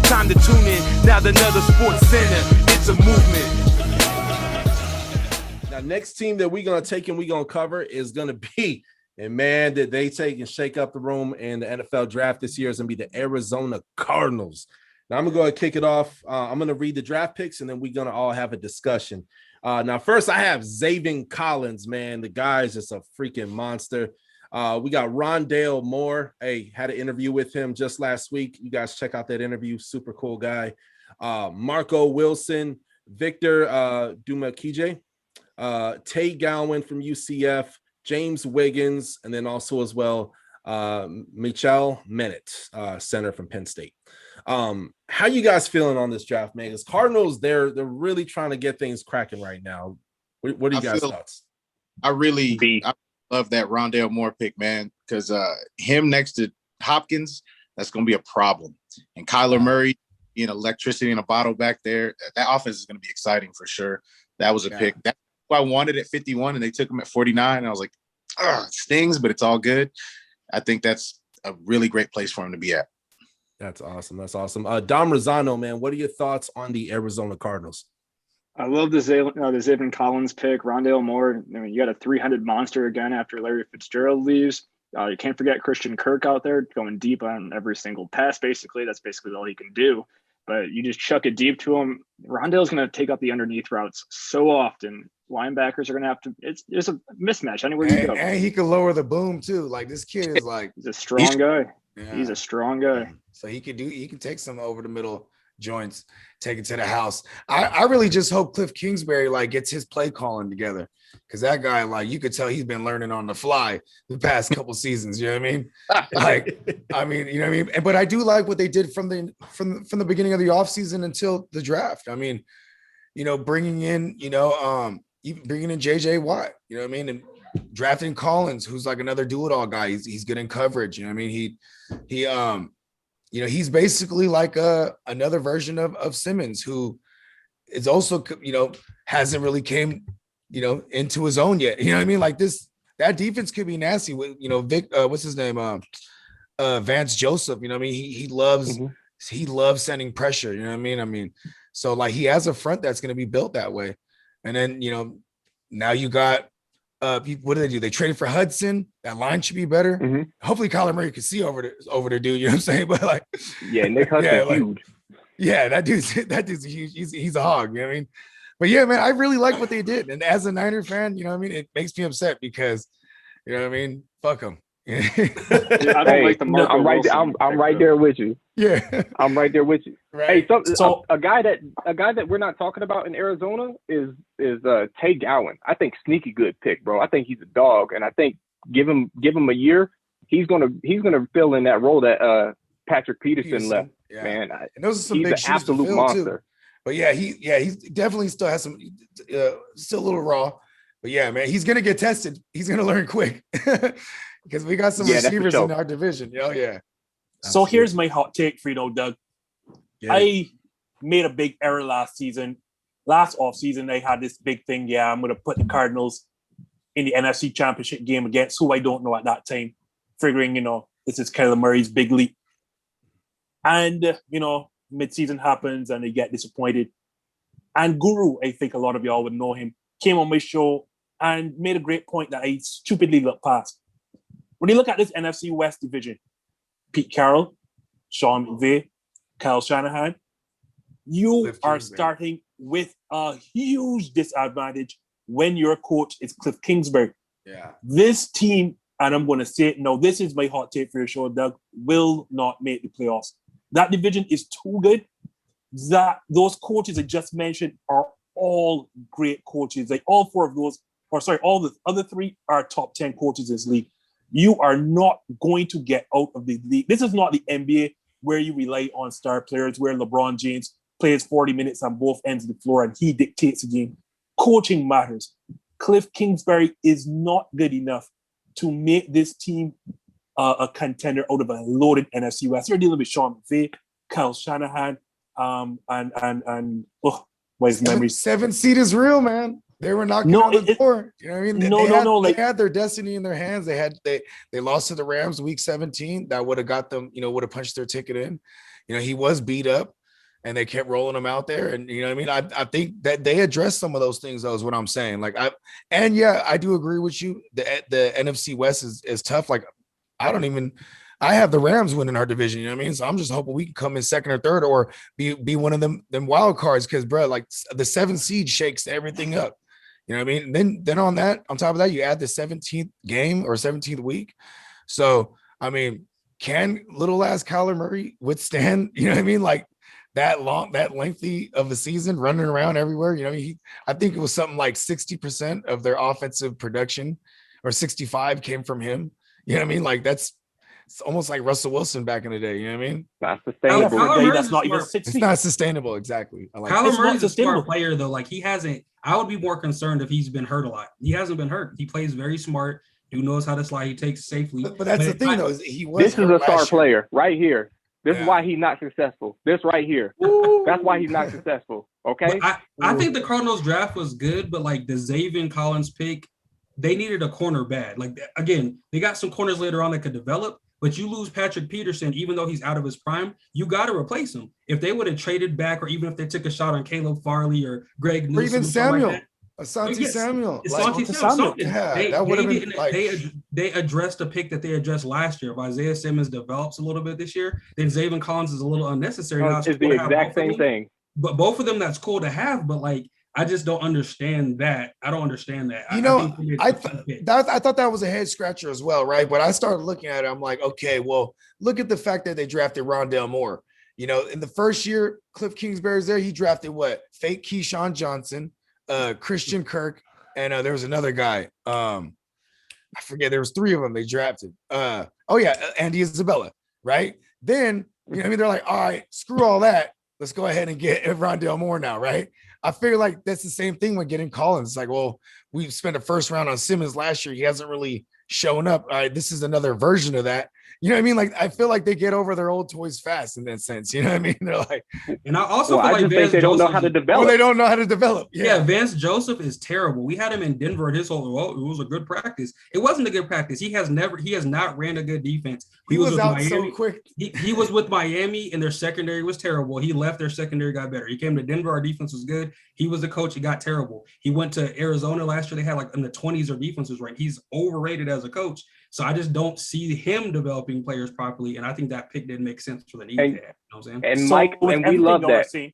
time to tune in. Now another sports center, it's a movement. Now, next team that we're going to take and we're going to cover is going to be, and man, did they take and shake up the room in the NFL draft this year, is going to be the Arizona Cardinals. Now, I'm going to go ahead and kick it off. I'm going to read the draft picks, and then we're going to all have a discussion. Now, first, I have Zavin Collins, man. The guy's just a freaking monster. We got Rondale Moore. Hey, had an interview with him just last week. You guys check out that interview. Super cool guy. Marco Wilson, Victor Dumakije, Tay Gowan from UCF, James Wiggins, and then also as well, Michelle Menet, center from Penn State. How you guys feeling on this draft, man? Because Cardinals, they're really trying to get things cracking right now. What are you guys' thoughts? I love that Rondale Moore pick, man, because him next to Hopkins, that's going to be a problem. And Kyler Murray being electricity in a bottle back there, that offense is going to be exciting for sure. That was a pick. That's what I wanted at 51, and they took him at 49. And I was like, it stings, but it's all good. I think that's a really great place for him to be at. That's awesome. That's awesome. Dom Rosano, man, what are your thoughts on the Arizona Cardinals? I love the Zavin Collins pick, Rondale Moore. I mean, you got a 300 monster again after Larry Fitzgerald leaves. You can't forget Christian Kirk out there going deep on every single pass, basically. That's basically all he can do. But you just chuck it deep to him. Rondale's going to take up the underneath routes so often. Linebackers are going to have to – it's a mismatch anywhere you go. And he can lower the boom, too. Like, this kid is like – he's a strong guy. Yeah. He's a strong guy. So he can take some over the middle joints, take it to the house. I really just hope Cliff Kingsbury like gets his play calling together, because that guy, like, you could tell he's been learning on the fly the past couple seasons. You know what I mean? Like, I mean, you know what I mean? But I do like what they did from the beginning of the offseason until the draft. I mean, you know, bringing in, even bringing in JJ Watt, you know what I mean? And drafting Collins, who's like another do-it-all guy. He's good in coverage. You know what I mean? He's basically like another version of Simmons, who is also, hasn't really came, into his own yet. You know what I mean? Like that defense could be nasty with, Vic, what's his name? Vance Joseph, you know what I mean? He loves sending pressure. You know what I mean? I mean, so like he has a front that's going to be built that way. And then, now you got, what do they do? They traded for Hudson. That line should be better. Mm-hmm. Hopefully Kyler Murray can see over the dude. You know what I'm saying? But like, yeah, Nick Hudson's huge. Yeah, that dude's huge. He's a hog. You know what I mean? But yeah, man, I really like what they did. And as a Niner fan, you know what I mean? It makes me upset because, you know what I mean? Fuck them. I don't like the Marco I'm right. I'm right there with you. Yeah, I'm right there with you. Right. Hey, so a guy that we're not talking about in Arizona is Tay Gowan. I think sneaky good pick, bro. I think he's a dog, and I think give him a year, he's gonna fill in that role that Patrick Peterson left. Yeah. Man, and those are some he's big an absolute monster. Too. But yeah, he definitely still has some, still a little raw. But yeah, man, he's gonna get tested. He's gonna learn quick. Because we got some receivers in our division. Yeah. So Absolutely. Here's my hot take for you, Doug. Yeah. I made a big error last offseason. I had this big thing. Yeah, I'm going to put the Cardinals in the NFC Championship game against who I don't know at that time, figuring, this is Kyler Murray's big leap. And, midseason happens and they get disappointed. And Guru, I think a lot of y'all would know him, came on my show and made a great point that I stupidly looked past. When you look at this NFC West division, Pete Carroll, Sean McVay, Kyle Shanahan, you are starting with a huge disadvantage when your coach is Cliff Kingsbury. Yeah. This team, and I'm going to say it now, this is my hot take for your show, Doug, will not make the playoffs. That division is too good. That those coaches I just mentioned are all great coaches. Like all the other three are top 10 coaches in this league. You are not going to get out of the league. This is not the NBA where you rely on star players, where LeBron James plays 40 minutes on both ends of the floor and he dictates the game. Coaching matters. Cliff Kingsbury is not good enough to make this team a contender out of a loaded NFC West. You're dealing with Sean McVay, Kyle Shanahan, and where's memory? Seven seed is real, man. They were knocking on the door. You know what I mean? They had their destiny in their hands. They lost to the Rams week 17. That would have got them, would have punched their ticket in. he was beat up and they kept rolling him out there. And, I mean, I think that they addressed some of those things, though, is what I'm saying. Like, I do agree with you. The NFC West is tough. Like, I have the Rams winning our division. You know what I mean? So I'm just hoping we can come in second or third or be one of them wild cards. Cause bro, like the 7th seed shakes everything up. You know what I mean? Then on top of that, you add the 17th game or 17th week. So, I mean, can little ass Kyler Murray withstand, you know what I mean? Like that lengthy of a season running around everywhere. You know, I think it was something like 60% of their offensive production or 65 came from him. You know what I mean? Like it's almost like Russell Wilson back in the day. You know what I mean? Not sustainable. That's not even 60. It's not sustainable. Exactly. Kyler Murray's a smart player, though. Like I would be more concerned if he's been hurt a lot. He hasn't been hurt. He plays very smart. Dude knows how to slide. He takes safely. But that's the thing, though. Is this is a star player right here. This is why he's not successful. This right here. That's why he's not successful. Okay. I think the Cardinals draft was good, but like the Zavin Collins pick, they needed a corner bad. Like again, they got some corners later on that could develop. But you lose Patrick Peterson, even though he's out of his prime, you got to replace him. If they would have traded back, or even if they took a shot on Caleb Farley or Greg Newsome, or even Samuel, like Asante Samuel. Yeah, that would have been like... they addressed a pick that they addressed last year. If Isaiah Simmons develops a little bit this year, then Zavin Collins is a little unnecessary. Now it's the exact same thing. But both of them, that's cool to have. But like, I just don't understand that. I don't understand that. I thought that was a head scratcher as well, right? But I started looking at it. I'm like, okay, well, look at the fact that they drafted Rondale Moore. You know, in the first year, Cliff Kingsbury's there. He drafted what? Fake Keyshawn Johnson, Christian Kirk, and there was another guy. I forget. There was 3 of them they drafted. Andy Isabella, right? Then, you know what I mean? They're like, all right, screw all that. Let's go ahead and get Rondale Moore now, right? I feel like that's the same thing with getting Collins. It's like, well, we spent a first round on Simmons last year. He hasn't really shown up. All right, this is another version of that. You know what I mean? Like, I feel like they get over their old toys fast in that sense. You know what I mean? They're like, and I also feel like Vance Joseph don't know how to develop. They don't know how to develop. Yeah, Vance Joseph is terrible. We had him in Denver his whole. It was a good practice. It wasn't a good practice. He has not ran a good defense. He was with out Miami. So quick. He was with Miami, and their secondary was terrible. He left, their secondary got better. He came to Denver, our defense was good. He was the coach. He got terrible. He went to Arizona last year. They had like in the 20s their defense was ranked. He's overrated as a coach. So I just don't see him developing players properly, and I think that pick didn't make sense for the need. You know what I'm saying? And Mike, and we love that. Sorry.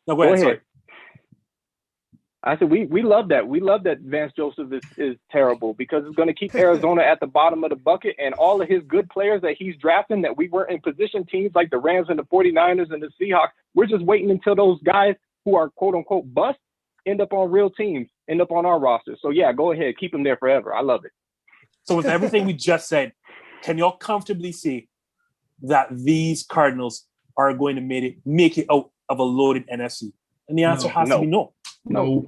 No, go ahead. Sorry. I said we love that. We love that Vance Joseph is terrible because it's going to keep Arizona at the bottom of the bucket, and all of his good players that he's drafting that we weren't in position, teams like the Rams and the 49ers and the Seahawks, we're just waiting until those guys who are quote-unquote bust end up on real teams, end up on our roster. So, yeah, go ahead. Keep them there forever. I love it. So with everything we just said, can y'all comfortably see that these Cardinals are going to make it out of a loaded NFC? And the answer has to be no. No.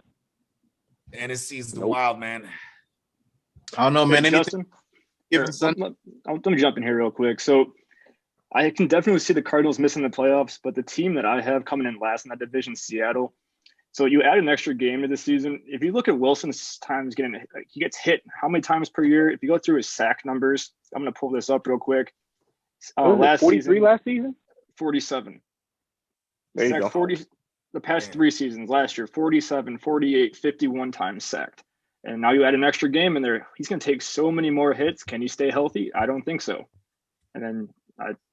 The NFC is the wild, man. I don't know, man. Justin, let me jump in here real quick. So I can definitely see the Cardinals missing the playoffs, but the team that I have coming in last in that division, Seattle. So you add an extra game to the season. If you look at Wilson's times he gets hit how many times per year? If you go through his sack numbers, I'm going to pull this up real quick. Last 43 season, last season? 47. There you go. 40. The past 3 seasons, last year, 47, 48, 51 times sacked. And now you add an extra game in there. He's going to take so many more hits. Can he stay healthy? I don't think so. And then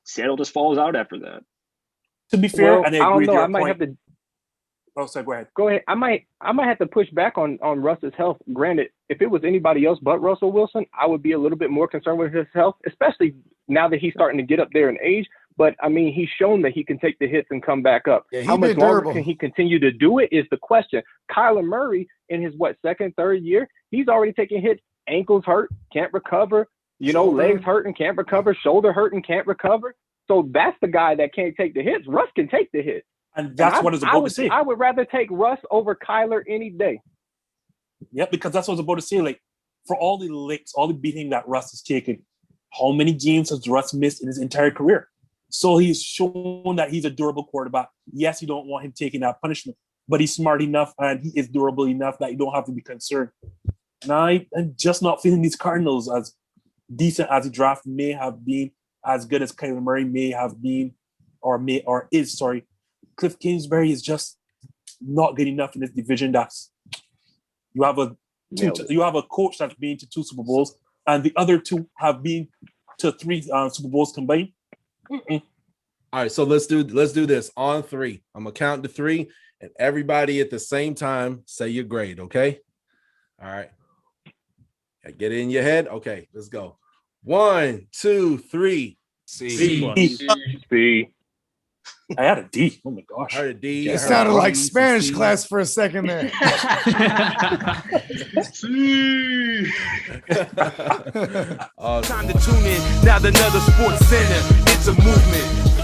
Seattle just falls out after that. To be fair, and I agree with your might point. Have to. Oh, sorry, go ahead. Go ahead. I might have to push back on Russ's health. Granted, if it was anybody else but Russell Wilson, I would be a little bit more concerned with his health, especially now that he's starting to get up there in age. But, I mean, he's shown that he can take the hits and come back up. Yeah, how much longer can he continue to do it is the question. Kyler Murray, in his, second, third year, he's already taking hits. Ankles hurt, can't recover. Legs hurt and can't recover. Shoulder hurt and can't recover. So that's the guy that can't take the hits. Russ can take the hits. And that's what I was about to say. I would rather take Russ over Kyler any day. Yeah, because that's what I was about to say. Like, for all the licks, all the beating that Russ has taken, how many games has Russ missed in his entire career? So he's shown that he's a durable quarterback. Yes, you don't want him taking that punishment, but he's smart enough and he is durable enough that you don't have to be concerned. And I'm just not feeling these Cardinals as decent as the draft may have been, as good as Kyler Murray may have been or is. Sorry, Cliff Kingsbury is just not good enough in this division. You have a coach that's been to 2 Super Bowls, and the other 2 have been to 3 Super Bowls combined. Mm-mm. All right, so let's do this on 3. I'm gonna count to 3, and everybody at the same time say your grade. Okay. All right. Get it in your head. Okay, let's go. 1, 2, 3. C. I had a D. Oh my gosh. I heard a D. It sounded like Spanish class for a second there. Time to tune in. Now another sports center. It's a movement.